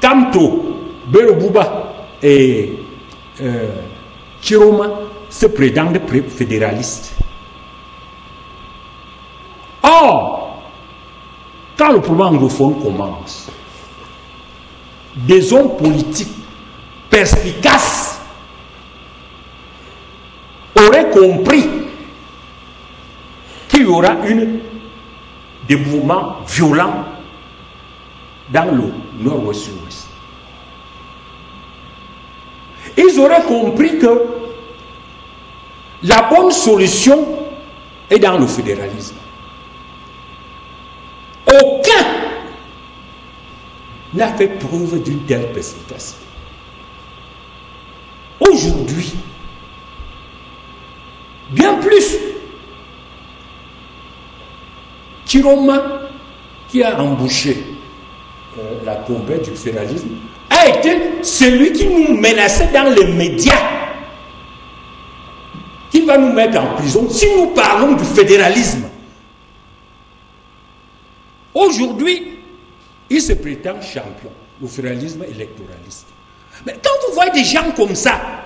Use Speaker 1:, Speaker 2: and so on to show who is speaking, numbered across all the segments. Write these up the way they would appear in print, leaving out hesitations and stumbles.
Speaker 1: Kamto, Berobouba et Chiroma se prétendent fédéralistes. Or, quand le problème anglophone commence, des hommes politiques perspicaces auraient compris qu'il y aura des mouvements violents dans le nord-ouest-ouest. Ils auraient compris que la bonne solution est dans le fédéralisme. Aucun n'a fait preuve d'une telle perspicacité. Aujourd'hui, bien plus, Chiroma, qui a embouché la pompette du fédéralisme, a été celui qui nous menaçait dans les médias, qui va nous mettre en prison si nous parlons du fédéralisme. Aujourd'hui, il se prétend champion, le fédéralisme électoraliste. Mais quand vous voyez des gens comme ça,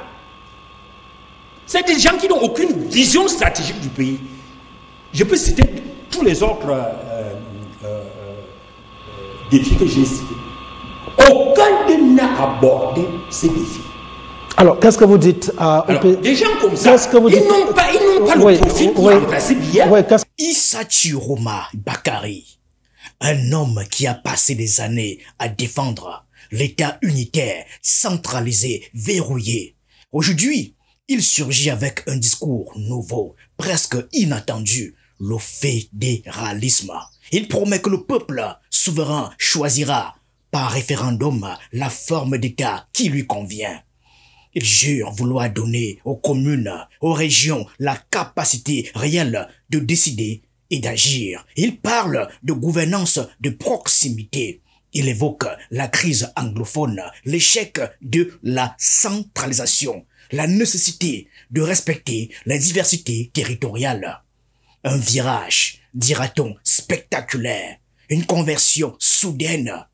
Speaker 1: c'est des gens qui n'ont aucune vision stratégique du pays. Je peux citer tous les autres défis que j'ai cités. Aucun d'eux n'a abordé ces défis.
Speaker 2: Alors, qu'est-ce que vous dites
Speaker 1: des gens comme ça, ils n'ont pas le profil pour remplacer Biya.
Speaker 3: Issa Chiroma Bakary, un homme qui a passé des années à défendre l'État unitaire, centralisé, verrouillé. Aujourd'hui, il surgit avec un discours nouveau, presque inattendu, le fédéralisme. Il promet que le peuple souverain choisira par référendum la forme d'État qui lui convient. Il jure vouloir donner aux communes, aux régions, la capacité réelle de décider et d'agir. Il parle de gouvernance de proximité. Il évoque la crise anglophone, l'échec de la centralisation, la nécessité de respecter la diversité territoriale. Un virage, dira-t-on, spectaculaire, une conversion soudaine.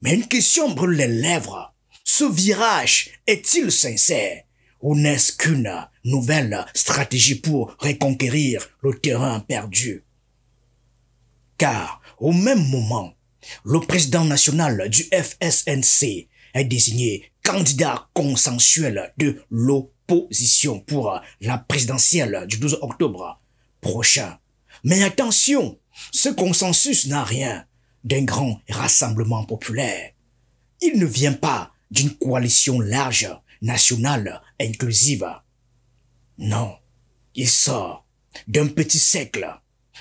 Speaker 3: Mais une question brûle les lèvres. Ce virage est-il sincère ou n'est-ce qu'une nouvelle stratégie pour reconquérir le terrain perdu? Car au même moment, le président national du FSNC est désigné candidat consensuel de l'opposition pour la présidentielle du 12 octobre prochain. Mais attention, ce consensus n'a rien d'un grand rassemblement populaire. Il ne vient pas d'une coalition large, nationale, inclusive. Non, il sort d'un petit cercle.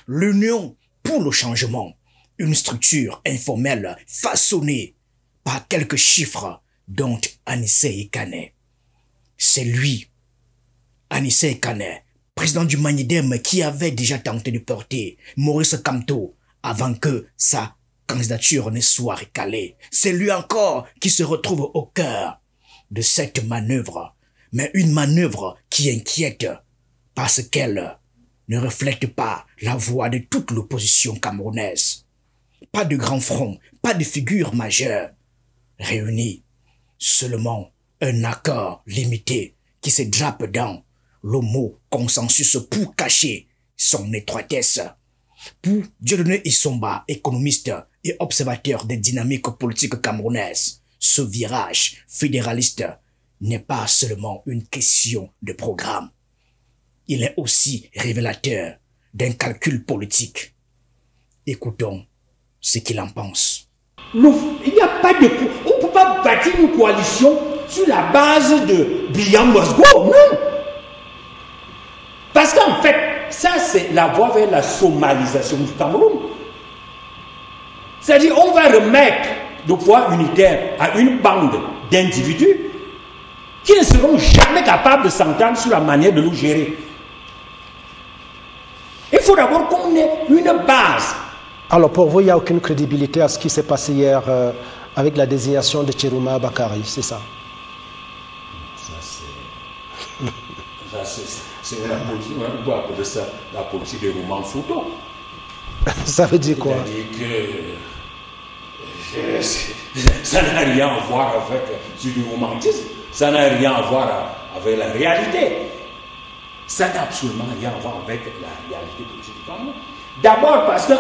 Speaker 3: L'Union pour le changement, une structure informelle façonnée par quelques chiffres dont Anissé Kane. C'est lui, Anissé Kane, président du Manidem, qui avait déjà tenté de porter Maurice Kamto avant que sa candidature ne soit recalée. C'est lui encore qui se retrouve au cœur de cette manœuvre, mais une manœuvre qui inquiète parce qu'elle ne reflète pas la voix de toute l'opposition camerounaise. Pas de grand front, pas de figure majeure réunie, seulement un accord limité qui se drape dans le mot consensus pour cacher son étroitesse. Pour Dieudonné Issomba, économiste et observateur des dynamiques politiques camerounaises, ce virage fédéraliste n'est pas seulement une question de programme. Il est aussi révélateur d'un calcul politique. Écoutons ce qu'il en pense.
Speaker 1: Il n'y a pas de... On ne peut pas bâtir une coalition sur la base de Biya Mosgo, non. Parce qu'en fait, ça c'est la voie vers la somalisation du Cameroun. C'est-à-dire, on va remettre le pouvoir unitaire à une bande d'individus qui ne seront jamais capables de s'entendre sur la manière de nous gérer. Il faut d'abord qu'on ait une base.
Speaker 2: Alors pour vous, il n'y a aucune crédibilité à ce qui s'est passé hier avec la désignation de Chiroma Bakary, c'est ça?
Speaker 1: C'est la politique, on doit appeler ça la politique des romans photos.
Speaker 2: Ça veut dire quoi?
Speaker 1: C'est-à-dire que Ça n'a rien à voir avec du romantisme. Ça n'a rien à voir avec la réalité. Ça n'a absolument rien à voir avec la réalité politique du Cameroun. D'abord parce que,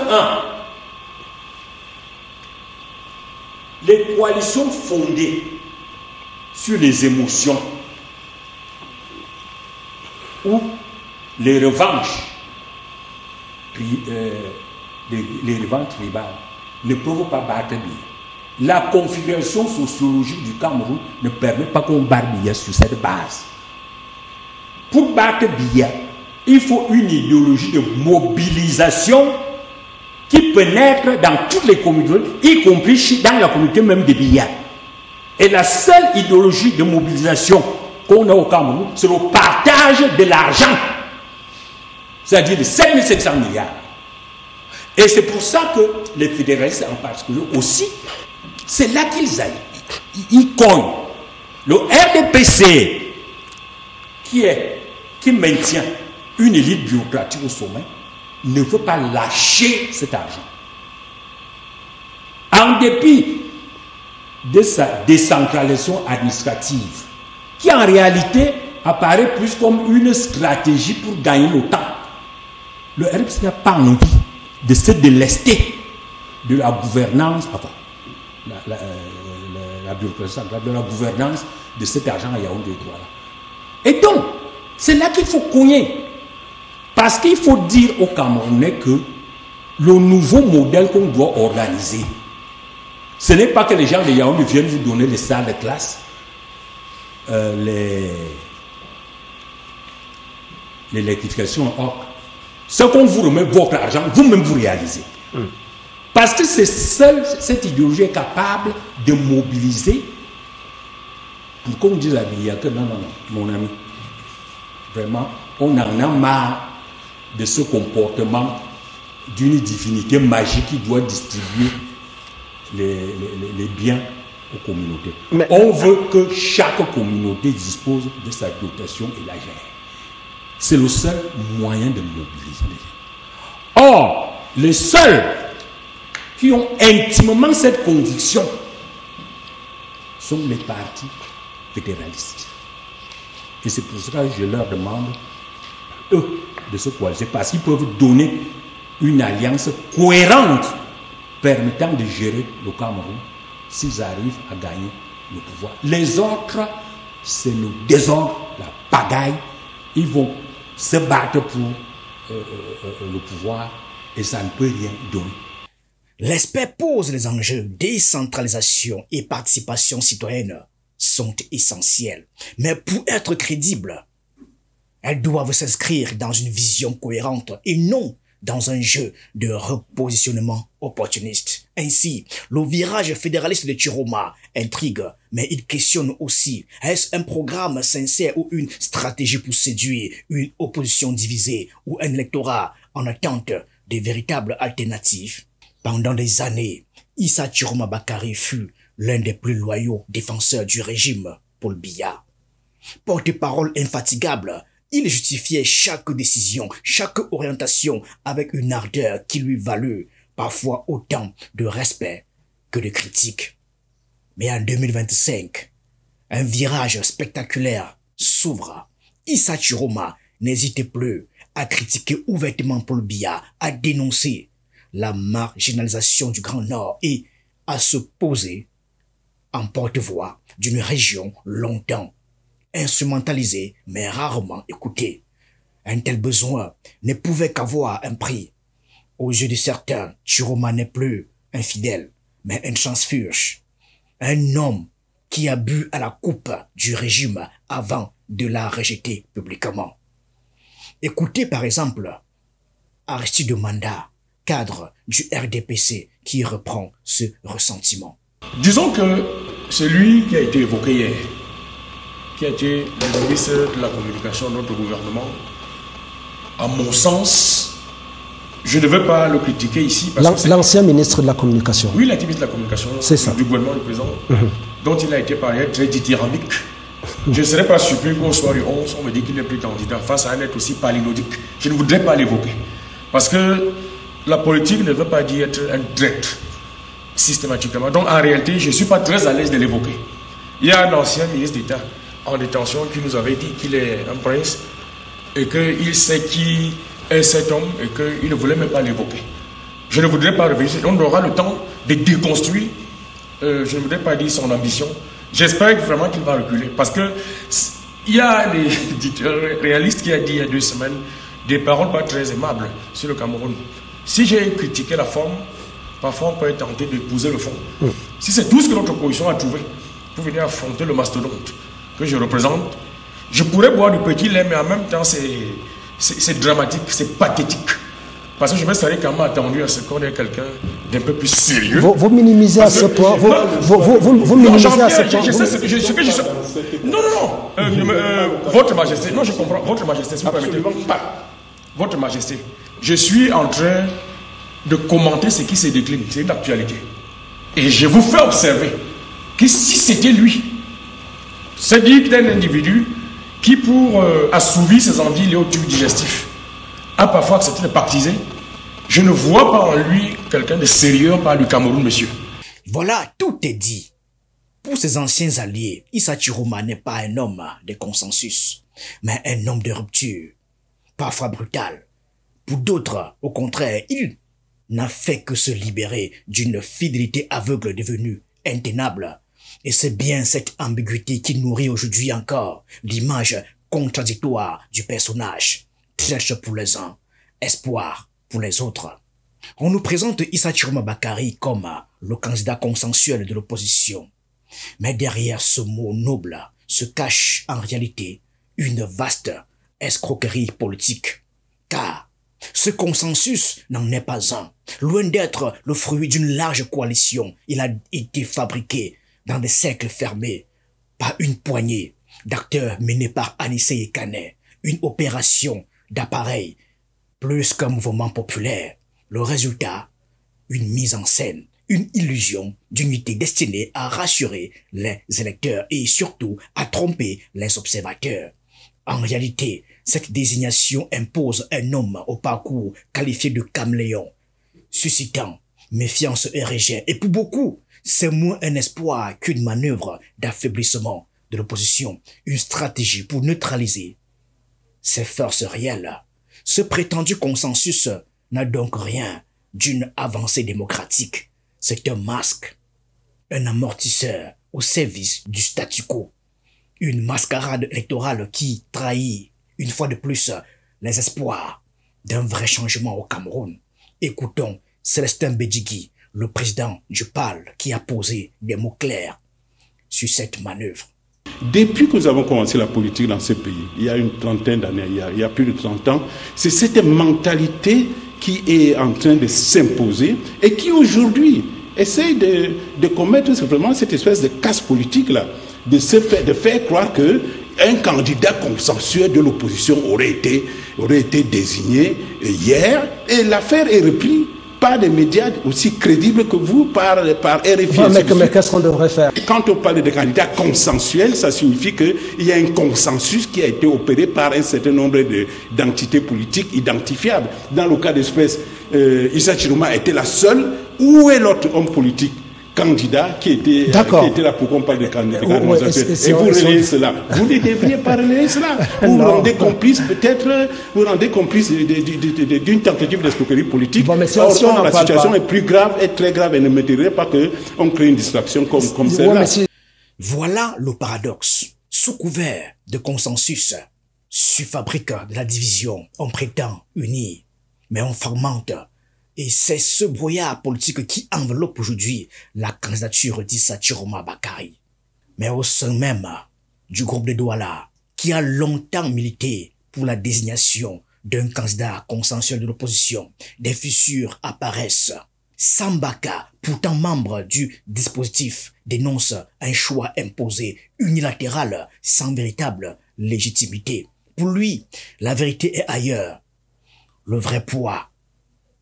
Speaker 1: les coalitions fondées sur les émotions ou les revanches, les revanches tribales ne peuvent pas battre bien. La configuration sociologique du Cameroun ne permet pas qu'on batte Biya sur cette base. Pour battre Biya, il faut une idéologie de mobilisation qui peut naître dans toutes les communautés, y compris dans la communauté même de Biya. Et la seule idéologie de mobilisation qu'on a au Cameroun, c'est le partage de l'argent, c'est-à-dire de 7500 milliards. Et c'est pour ça que les fédéralistes en particulier aussi, c'est là qu'ils cognent. Le RDPC, qui maintient une élite bureaucratique au sommet, ne veut pas lâcher cet argent. En dépit de sa décentralisation administrative, qui en réalité apparaît plus comme une stratégie pour gagner le temps. Le RDPC n'a pas envie de se délester de la gouvernance, enfin, la bureaucratie centrale, de la gouvernance de cet argent à Yaoundé. Et donc, c'est là qu'il faut cogner. Parce qu'il faut dire aux Camerounais que le nouveau modèle qu'on doit organiser, ce n'est pas que les gens de Yaoundé viennent vous donner les salles de classe, l'électrification en or. Ce qu'on vous remet votre argent, vous-même vous réalisez. Parce que c'est seule cette idéologie est capable de mobiliser pour qu'on dise à Biya que non, mon ami, vraiment, on en a marre de ce comportement d'une divinité magique qui doit distribuer les biens aux communautés. Mais on veut que chaque communauté dispose de sa dotation et la gère. C'est le seul moyen de mobiliser les gens. Or, les seuls qui ont intimement cette conviction sont les partis fédéralistes. Et c'est pour ça que je leur demande, eux, de se coaliser, parce qu'ils peuvent donner une alliance cohérente permettant de gérer le Cameroun s'ils arrivent à gagner le pouvoir. Les autres, c'est le désordre, la pagaille. Ils vont se battre pour le pouvoir et ça ne peut rien donner.
Speaker 3: L'expert pose les enjeux décentralisation et participation citoyenne sont essentiels. Mais pour être crédibles, elles doivent s'inscrire dans une vision cohérente et non dans un jeu de repositionnement opportuniste. Ainsi, le virage fédéraliste de Chiroma intrigue, mais il questionne aussi, est-ce un programme sincère ou une stratégie pour séduire une opposition divisée ou un électorat en attente de véritables alternatives? Pendant des années, Issa Chiroma Bakary fut l'un des plus loyaux défenseurs du régime Paul Biya. Porte-parole infatigable, il justifiait chaque décision, chaque orientation avec une ardeur qui lui valut parfois autant de respect que de critiques. Mais en 2025, un virage spectaculaire s'ouvre. Issa Chiroma n'hésitait plus à critiquer ouvertement Paul Biya, à dénoncer la marginalisation du Grand Nord et à se poser en porte-voix d'une région longtemps instrumentalisée mais rarement écoutée. Un tel besoin ne pouvait qu'avoir un prix. Aux yeux de certains, Chiroma n'est plus un fidèle, mais un transfuge. Un homme qui a bu à la coupe du régime avant de la rejeter publiquement. Écoutez par exemple Aristide Manda, cadre du RDPC, qui reprend ce ressentiment.
Speaker 4: Disons que celui qui a été évoqué hier, qui a été le ministre de la communication de notre gouvernement, à mon sens, je ne veux pas le critiquer ici.
Speaker 2: L'ancien ministre de la communication.
Speaker 4: Oui, l'ancien ministre de la communication du gouvernement du président, dont il a été par ailleurs très dithyrambique. Je ne serais pas surpris qu'au soir du 11, on me dit qu'il n'est plus candidat face à un être aussi palinodique. Je ne voudrais pas l'évoquer. Parce que la politique ne veut pas dire être un traître. systématiquement. Donc en réalité, je ne suis pas très à l'aise de l'évoquer. Il y a un ancien ministre d'État en détention qui nous avait dit qu'il est un prince et qu'il sait qui est cet homme et qu'il ne voulait même pas l'évoquer. Je ne voudrais pas revenir. On aura le temps de déconstruire. Je ne voudrais pas dire son ambition. J'espère vraiment qu'il va reculer. Parce que il y a les réalistes qui a dit il y a 2 semaines des paroles pas très aimables sur le Cameroun. Si j'ai critiqué la forme, parfois on peut être tenté d'épouser le fond. Si c'est tout ce que notre opposition a trouvé pour venir affronter le mastodonte que je représente, je pourrais boire du petit lait, mais en même temps c'est dramatique, c'est pathétique. Parce que je me serais quand même attendu à ce qu'on ait quelqu'un d'un peu plus sérieux.
Speaker 2: Vous minimisez à ce point. Vous minimisez à ce point.
Speaker 4: Je sais ce que je sais. Non. Votre Majesté, non, je comprends. Votre Majesté, si vous permettez. Votre Majesté, je suis en train de commenter ce qui se décline. C'est une actualité. Et je vous fais observer que si c'était lui, c'est dire qu'il est un individu qui, pour assouvir ses envies léotubes digestifs, a parfois accepté de pactiser. Je ne vois pas en lui quelqu'un de sérieux par du Cameroun, monsieur.
Speaker 3: Voilà, tout est dit. Pour ses anciens alliés, Issa Chiroma n'est pas un homme de consensus, mais un homme de rupture, parfois brutal. Pour d'autres, au contraire, il n'a fait que se libérer d'une fidélité aveugle devenue intenable. Et c'est bien cette ambiguïté qui nourrit aujourd'hui encore l'image contradictoire du personnage. Flèche pour les uns, espoir pour les autres. On nous présente Issa Chiroma Bakary comme le candidat consensuel de l'opposition. Mais derrière ce mot noble se cache en réalité une vaste escroquerie politique. Car ce consensus n'en est pas un. Loin d'être le fruit d'une large coalition, il a été fabriqué dans des cercles fermés par une poignée d'acteurs menés par Anissé et Canet. Une opération d'appareil plus qu'un mouvement populaire. Le résultat, une mise en scène, une illusion d'unité destinée à rassurer les électeurs et surtout à tromper les observateurs. En réalité, cette désignation impose un homme au parcours qualifié de caméléon, suscitant méfiance et rejet. Et pour beaucoup, c'est moins un espoir qu'une manœuvre d'affaiblissement de l'opposition, une stratégie pour neutraliser ces forces réelles. Ce prétendu consensus n'a donc rien d'une avancée démocratique. C'est un masque, un amortisseur au service du statu quo. Une mascarade électorale qui trahit, une fois de plus, les espoirs d'un vrai changement au Cameroun. Écoutons Célestin Bédigui, le président du PAL, qui a posé des mots clairs sur cette manœuvre.
Speaker 5: Depuis que nous avons commencé la politique dans ce pays, il y a une trentaine d'années, il y a plus de 30 ans, c'est cette mentalité qui est en train de s'imposer et qui aujourd'hui essaye de commettre simplement cette espèce de casse politique-là, de faire croire qu'un candidat consensuel de l'opposition aurait été désigné hier, et l'affaire est reprise par des médias aussi crédibles que vous, par RFI.
Speaker 2: Mais qu'est-ce qu'on devrait faire?
Speaker 5: Quand on parle de candidats consensuels, ça signifie qu'il y a un consensus qui a été opéré par un certain nombre d'entités politiques identifiables. Dans le cas d'espèce, Issa Chiroma était la seule. Où est l'autre homme politique candidat qui était là pour qu'on parle de candidat? Et vous relayez cela. Vous ne devriez pas relayer cela. Vous vous rendez complice, peut-être, d'une tentative d'escroquerie politique.
Speaker 2: Bon, mais
Speaker 5: or, la situation est plus grave, est très grave, et ne mériterait pas qu'on crée une distraction comme celle-là.
Speaker 3: Voilà le paradoxe. Sous couvert de consensus, sur fabrique de la division, on prétend unir, mais on fragmente. Et c'est ce brouillard politique qui enveloppe aujourd'hui la candidature d'Issa Chiroma Bakary. Mais au sein même du groupe de Douala, qui a longtemps milité pour la désignation d'un candidat consensuel de l'opposition, des fissures apparaissent. Sambaka, pourtant membre du dispositif, dénonce un choix imposé, unilatéral, sans véritable légitimité. Pour lui, la vérité est ailleurs. Le vrai poids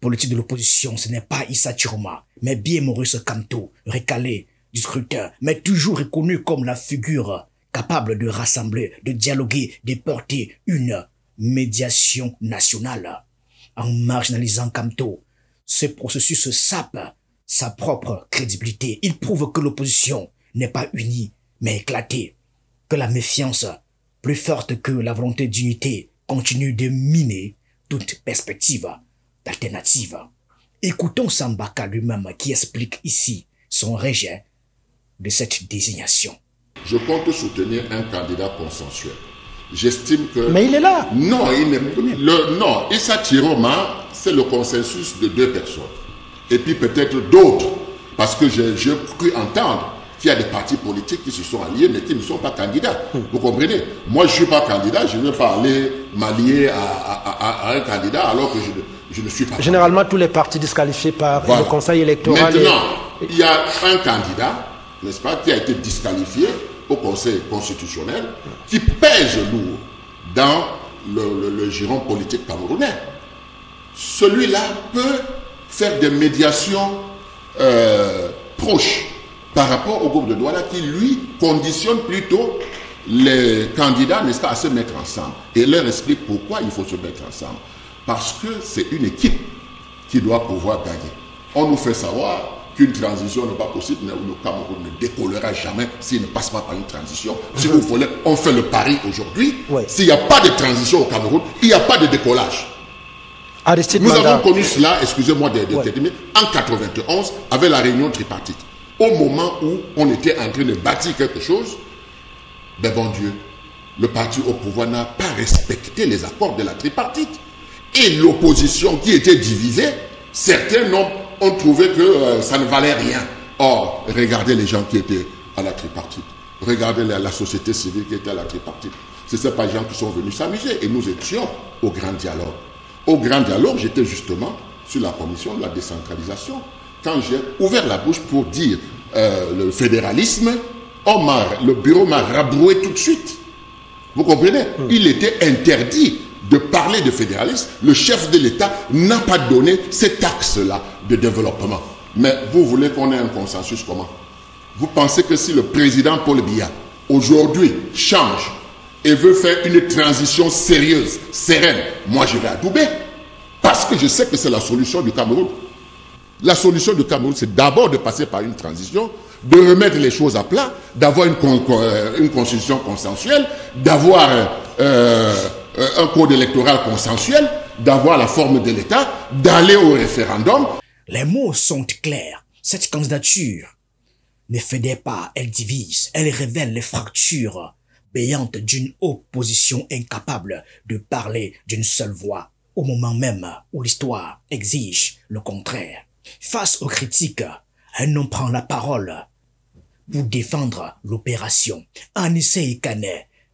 Speaker 3: politique de l'opposition, ce n'est pas Issa Chiroma, mais bien Maurice Kamto, recalé du scrutin, mais toujours reconnu comme la figure capable de rassembler, de dialoguer, de porter une médiation nationale. En marginalisant Kamto, ce processus sape sa propre crédibilité. Il prouve que l'opposition n'est pas unie, mais éclatée, que la méfiance, plus forte que la volonté d'unité, continue de miner toute perspective d'alternative. Écoutons Sambaka lui-même qui explique ici son rejet de cette désignation.
Speaker 6: Je compte soutenir un candidat consensuel. J'estime que...
Speaker 2: Mais il est là.
Speaker 6: Non, non, Issa Chiroma, c'est le consensus de 2 personnes. Et puis peut-être d'autres. Parce que j'ai cru entendre qu'il y a des partis politiques qui se sont alliés, mais qui ne sont pas candidats. Vous comprenez? Moi, je ne suis pas candidat, je ne vais pas aller m'allier à un candidat alors que je ne suis pas.
Speaker 2: Généralement, tous les partis disqualifiés par le Conseil électoral.
Speaker 6: Maintenant, il y a un candidat, n'est-ce pas, qui a été disqualifié au Conseil constitutionnel, qui pèse lourd dans le giron politique camerounais. Celui-là peut faire des médiations proches par rapport au groupe de Douala qui, lui, conditionne plutôt les candidats, n'est-ce pas, à se mettre ensemble. Et leur explique pourquoi il faut se mettre ensemble. Parce que c'est une équipe qui doit pouvoir gagner. On nous fait savoir qu'une transition n'est pas possible, mais le Cameroun ne décollera jamais s'il ne passe pas par une transition. Si vous voulez, on fait le pari aujourd'hui. Ouais. S'il n'y a pas de transition au Cameroun, il n'y a pas de décollage. Nous avons connu cela, excusez-moi de terminer, en 1991, avec la réunion tripartite. Au moment où on était en train de bâtir quelque chose, ben bon Dieu, le parti au pouvoir n'a pas respecté les accords de la tripartite. Et l'opposition qui était divisée, certains ont trouvé que ça ne valait rien. Or, regardez les gens qui étaient à la tripartite. Regardez la société civile qui était à la tripartite. Ce ne sont pas les gens qui sont venus s'amuser. Et nous étions au grand dialogue. Au grand dialogue, j'étais justement sur la commission de la décentralisation. Quand j'ai ouvert la bouche pour dire le fédéralisme, le bureau m'a rabroué tout de suite. Vous comprenez? Il était interdit de parler de fédéralisme. Le chef de l'État n'a pas donné cet axe-là de développement. Mais vous voulez qu'on ait un consensus comment? Vous pensez que si le président Paul Biya, aujourd'hui, change et veut faire une transition sérieuse, sereine, moi je vais adouber. Parce que je sais que c'est la solution du Cameroun. La solution du Cameroun, c'est d'abord de passer par une transition, de remettre les choses à plat, d'avoir une constitution consensuelle, d'avoir un code électoral consensuel, d'avoir la forme de l'État, d'aller au référendum.
Speaker 3: Les mots sont clairs. Cette candidature ne fédère pas, elle divise, elle révèle les fractures béantes d'une opposition incapable de parler d'une seule voix, au moment même où l'histoire exige le contraire. Face aux critiques, un homme prend la parole pour défendre l'opération. Anissé Kane,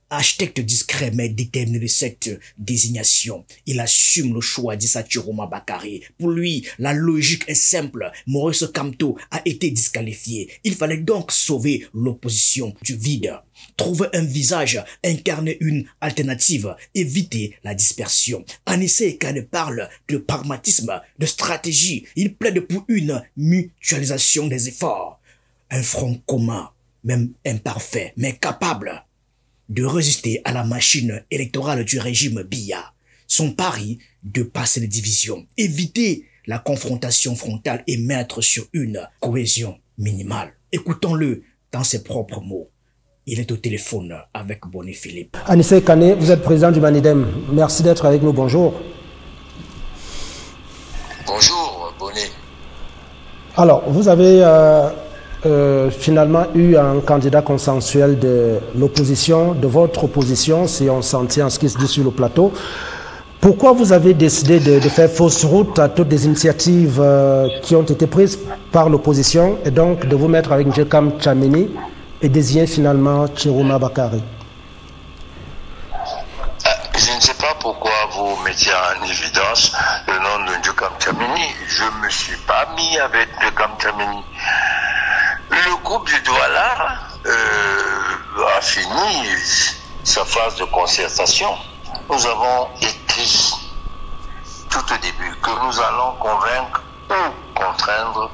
Speaker 3: architecte discret mais déterminé de cette désignation, il assume le choix d'Issa Chiroma Bakary. Pour lui, la logique est simple. Maurice Kamto a été disqualifié. Il fallait donc sauver l'opposition du vide. Trouver un visage, incarner une alternative, éviter la dispersion. Anissé Kane parle de pragmatisme, de stratégie. Il plaide pour une mutualisation des efforts. Un front commun, même imparfait, mais capable de résister à la machine électorale du régime Biya. Son pari, de passer les divisions, éviter la confrontation frontale et mettre sur une cohésion minimale. Écoutons-le dans ses propres mots. Il est au téléphone avec Bonnet Philippe.
Speaker 2: Anissé Kane, vous êtes président du Manidem. Merci d'être avec nous. Bonjour.
Speaker 7: Bonjour, Bonnet.
Speaker 2: Alors, vous avez finalement eu un candidat consensuel de l'opposition, de votre opposition, si on s'en tient à ce qui se dit sur le plateau. Pourquoi vous avez décidé de faire fausse route à toutes les initiatives qui ont été prises par l'opposition et donc de vous mettre avec Njekam Tchameni et désigner finalement Chiroma Bakary?
Speaker 7: Je ne sais pas pourquoi vous mettiez en évidence le nom de Njekam Tchameni. Je ne me suis pas mis avec Njekam Tchameni. Le groupe de Douala a fini sa phase de concertation. Nous avons écrit tout au début que nous allons convaincre ou contraindre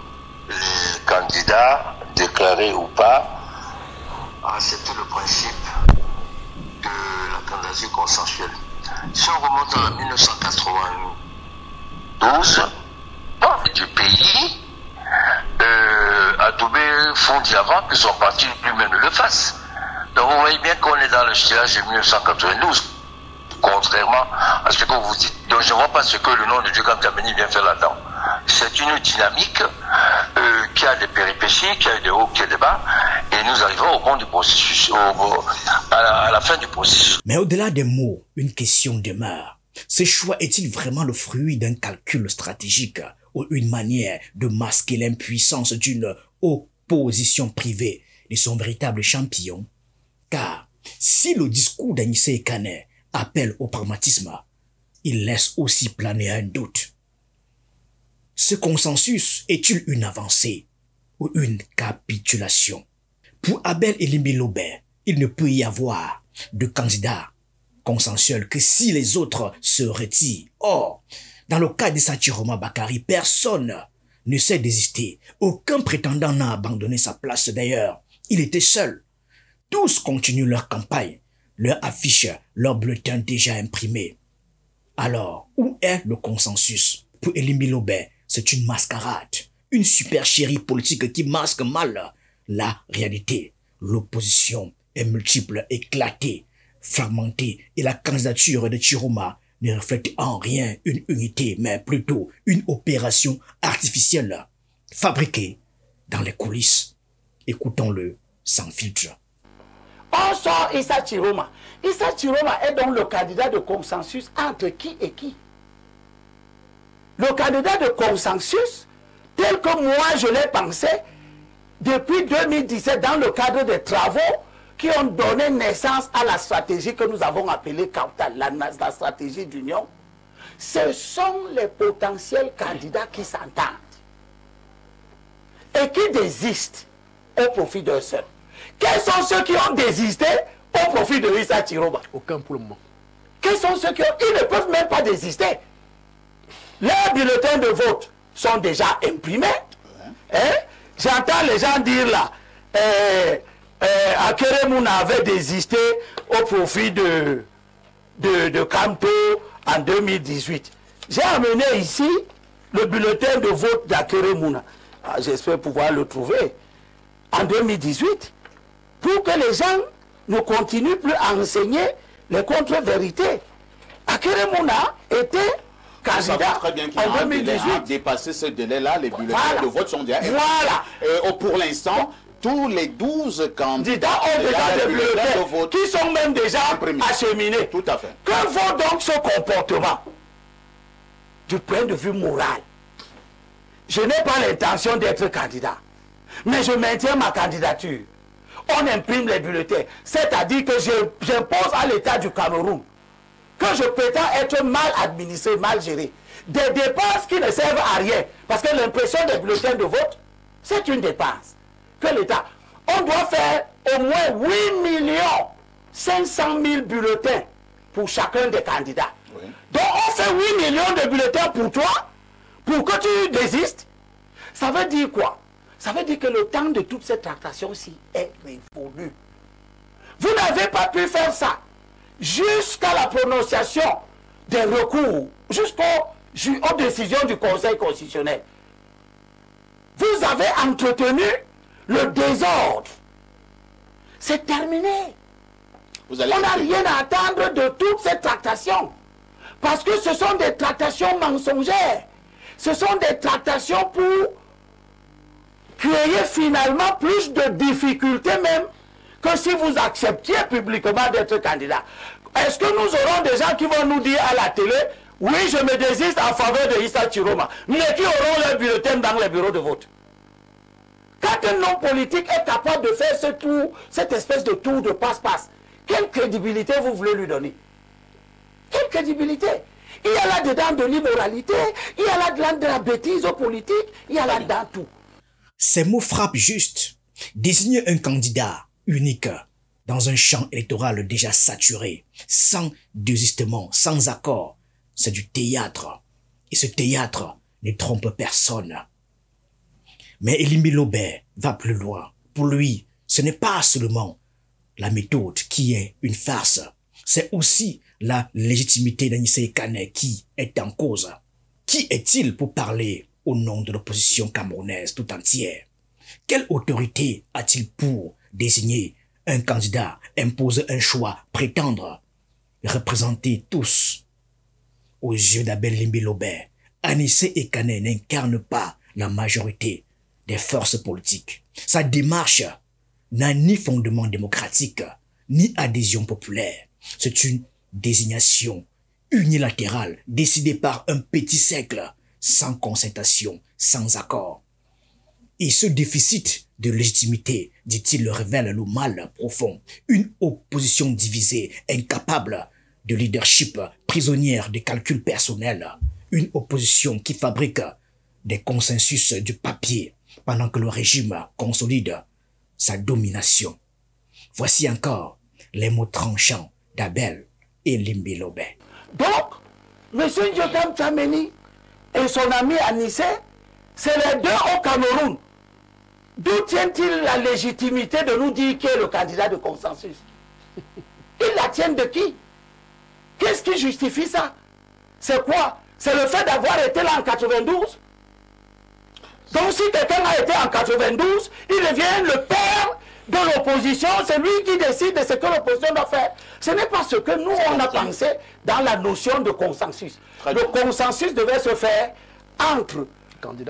Speaker 7: les candidats, déclarés ou pas, à accepter le principe de la candidature consensuelle. Si on remonte en 1992, du pays, font dit avant que son parti lui-même le fasse. Donc vous voyez bien qu'on est dans le sillage de 1992, contrairement à ce que vous dites. Donc je ne vois pas ce que le nom de Djoukam Djameni vient faire là-dedans. C'est une dynamique qui a des péripéties, qui a des hauts, qui a des bas, et nous arrivons au bout du processus, à la fin du processus.
Speaker 3: Mais au-delà des mots, une question demeure. Ce choix est-il vraiment le fruit d'un calcul stratégique ou une manière de masquer l'impuissance d'une opposition privée de son véritable champion? Car si le discours d'Anissé Kane appelle au pragmatisme, il laisse aussi planer un doute. Ce consensus est-il une avancée ou une capitulation? Pour Abel Elimbi Lobé, il ne peut y avoir de candidat consensuel que si les autres se retirent. Or, dans le cas d'Issa Chiroma Bakary, personne ne s'est désisté. Aucun prétendant n'a abandonné sa place. D'ailleurs, il était seul. Tous continuent leur campagne, leur affiche, leur bulletin déjà imprimé. Alors, où est le consensus? Pour Elimbi Lobé, c'est une mascarade, une supercherie politique qui masque mal la réalité. L'opposition est multiple, éclatée, fragmentée, et la candidature de Chiroma ne reflète en rien une unité, mais plutôt une opération artificielle, fabriquée dans les coulisses. Écoutons-le sans filtre.
Speaker 8: On sort Issa Chiroma. Issa Chiroma est donc le candidat de consensus entre qui et qui? Le candidat de consensus, tel que moi je l'ai pensé, depuis 2017, dans le cadre des travaux qui ont donné naissance à la stratégie que nous avons appelée CAUTAL, la stratégie d'union, ce sont les potentiels candidats qui s'entendent et qui désistent au profit d'un seul. Quels sont ceux qui ont désisté au profit de Issa Chiroma?
Speaker 9: Aucun pour le moment.
Speaker 8: Quels sont ceux qui ont... Ils ne peuvent même pas désister. Leurs bulletins de vote sont déjà imprimés. Hein? J'entends les gens dire là, Akeremouna avait désisté au profit de Kamto en 2018. J'ai amené ici le bulletin de vote d'Akeremouna. J'espère pouvoir le trouver. En 2018, pour que les gens ne continuent plus à enseigner les contre-vérités. Akeremouna était candidat
Speaker 10: très bien
Speaker 8: en 2018.
Speaker 10: A dépassé ce délai-là, les bulletins de vote sont déjà...
Speaker 8: Voilà.
Speaker 10: Pour l'instant, tous les 12 candidats
Speaker 8: ont déjà des bulletins
Speaker 10: de vote
Speaker 8: qui sont même déjà acheminés.
Speaker 10: Tout à fait.
Speaker 8: Que vaut donc ce comportement du point de vue moral? Je n'ai pas l'intention d'être candidat, mais je maintiens ma candidature. On imprime les bulletins, c'est-à-dire que j'impose à l'État du Cameroun que je prétends être mal administré, mal géré. Des dépenses qui ne servent à rien. Parce que l'impression des bulletins de vote, c'est une dépense. Que l'État, on doit faire au moins 8 500 000 bulletins pour chacun des candidats. Oui. Donc on fait 8 millions de bulletins pour toi, pour que tu désistes. Ça veut dire quoi? Ça veut dire que le temps de toute cette tractation-ci est révolu. Vous n'avez pas pu faire ça jusqu'à la prononciation des recours, jusqu'aux décisions du Conseil constitutionnel. Vous avez entretenu le désordre. C'est terminé. On n'a rien à attendre de toute cette tractation. Parce que ce sont des tractations mensongères. Ce sont des tractations pour créer finalement plus de difficultés même que si vous acceptiez publiquement d'être candidat. Est-ce que nous aurons des gens qui vont nous dire à la télé, oui, je me désiste en faveur de Issa Chiroma, mais qui auront leur bulletin dans les bureaux de vote? Quand un homme politique est capable de faire ce tour, cette espèce de tour de passe-passe, quelle crédibilité vous voulez lui donner? Quelle crédibilité? Il y a là-dedans de l'immoralité, il y a là-dedans de la bêtise politique, il y a là-dedans tout.
Speaker 3: Ces mots frappent juste. Désigner un candidat unique dans un champ électoral déjà saturé, sans désistement, sans accord, c'est du théâtre. Et ce théâtre ne trompe personne. Mais Elimbi Lobé va plus loin. Pour lui, ce n'est pas seulement la méthode qui est une farce, c'est aussi la légitimité d'Anissé Kane qui est en cause. Qui est-il pour parler au nom de l'opposition camerounaise tout entière? Quelle autorité a-t-il pour désigner un candidat, imposer un choix, prétendre représenter tous? Aux yeux d'Abel Limbi-Lobé, Anissé Ekane n'incarne pas la majorité des forces politiques. Sa démarche n'a ni fondement démocratique, ni adhésion populaire. C'est une désignation unilatérale, décidée par un petit cercle, sans concertation, sans accord. Et ce déficit de légitimité, dit-il, révèle le mal profond. Une opposition divisée, incapable de leadership, prisonnière de calculs personnels. Une opposition qui fabrique des consensus du papier pendant que le régime consolide sa domination. Voici encore les mots tranchants d'Abel et Limbi-Lobé.
Speaker 8: Donc, M. Njokam Tchameni et son ami Anissé, c'est les deux au Cameroun. D'où tient-il la légitimité de nous dire qui est le candidat de consensus? Ils la tiennent de qui? Qu'est-ce qui justifie ça? C'est quoi? C'est le fait d'avoir été là en 92? Donc si quelqu'un a été en 92, il devient le père de l'opposition, c'est lui qui décide de ce que l'opposition doit faire. Ce n'est pas ce que nous, on a pensé dans la notion de consensus. Le consensus devait se faire entre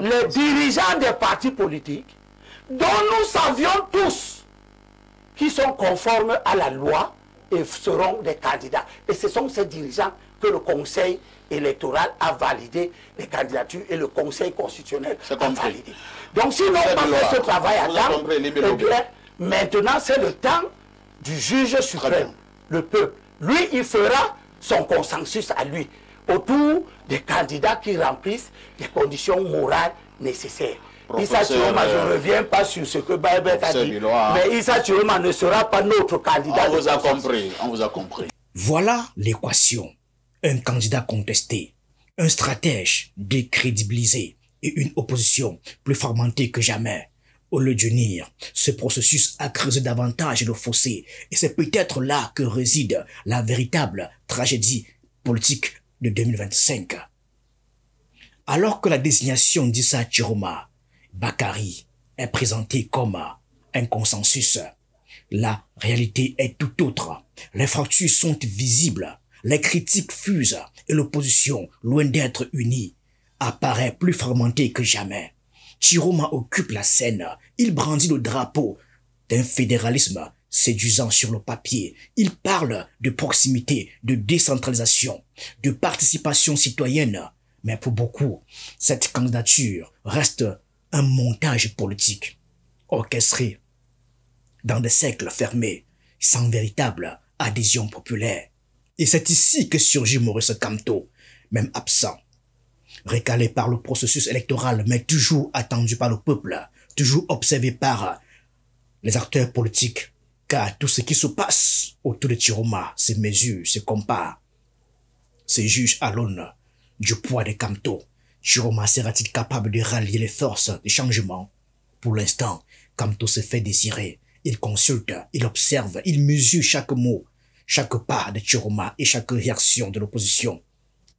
Speaker 8: les dirigeants des partis politiques, dont nous savions tous qui sont conformes à la loi et seront des candidats. Et ce sont ces dirigeants que le Conseil électoral a validé les candidatures et le Conseil constitutionnel a validé. Donc si l'on a fait ce travail à temps, maintenant c'est le temps du juge suprême, le peuple. Lui, il fera son consensus à lui, autour des candidats qui remplissent les conditions morales nécessaires. Issa Chiroma, je ne reviens pas sur ce que Baïbek a dit, mais Issa Chiroma ne sera pas notre candidat.
Speaker 10: On vous a compris, on vous a compris.
Speaker 3: Voilà l'équation. Un candidat contesté, un stratège décrédibilisé et une opposition plus fragmentée que jamais. Au lieu d'unir, ce processus a creusé davantage le fossé et c'est peut-être là que réside la véritable tragédie politique de 2025. Alors que la désignation d'Issa Chiroma Bakari est présentée comme un consensus, la réalité est tout autre. Les fractures sont visibles, les critiques fusent et l'opposition, loin d'être unie, apparaît plus fragmentée que jamais. Chiroma occupe la scène, il brandit le drapeau d'un fédéralisme séduisant sur le papier. Il parle de proximité, de décentralisation, de participation citoyenne. Mais pour beaucoup, cette candidature reste un montage politique, orchestré dans des cercles fermés, sans véritable adhésion populaire. Et c'est ici que surgit Maurice Kamto, même absent, récalé par le processus électoral, mais toujours attendu par le peuple, toujours observé par les acteurs politiques, car tout ce qui se passe autour de Chiroma se mesure, se compare, se juge à l'aune du poids de Kamto. Chiroma sera-t-il capable de rallier les forces de changement? Pour l'instant, Kamto se fait désirer. Il consulte, il observe, il mesure chaque mot, chaque pas de Chiroma et chaque réaction de l'opposition.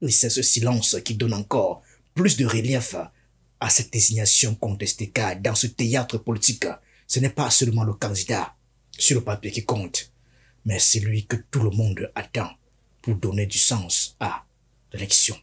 Speaker 3: Et c'est ce silence qui donne encore plus de relief à cette désignation contestée, car dans ce théâtre politique, ce n'est pas seulement le candidat sur le papier qui compte, mais c'est lui que tout le monde attend pour donner du sens à l'élection.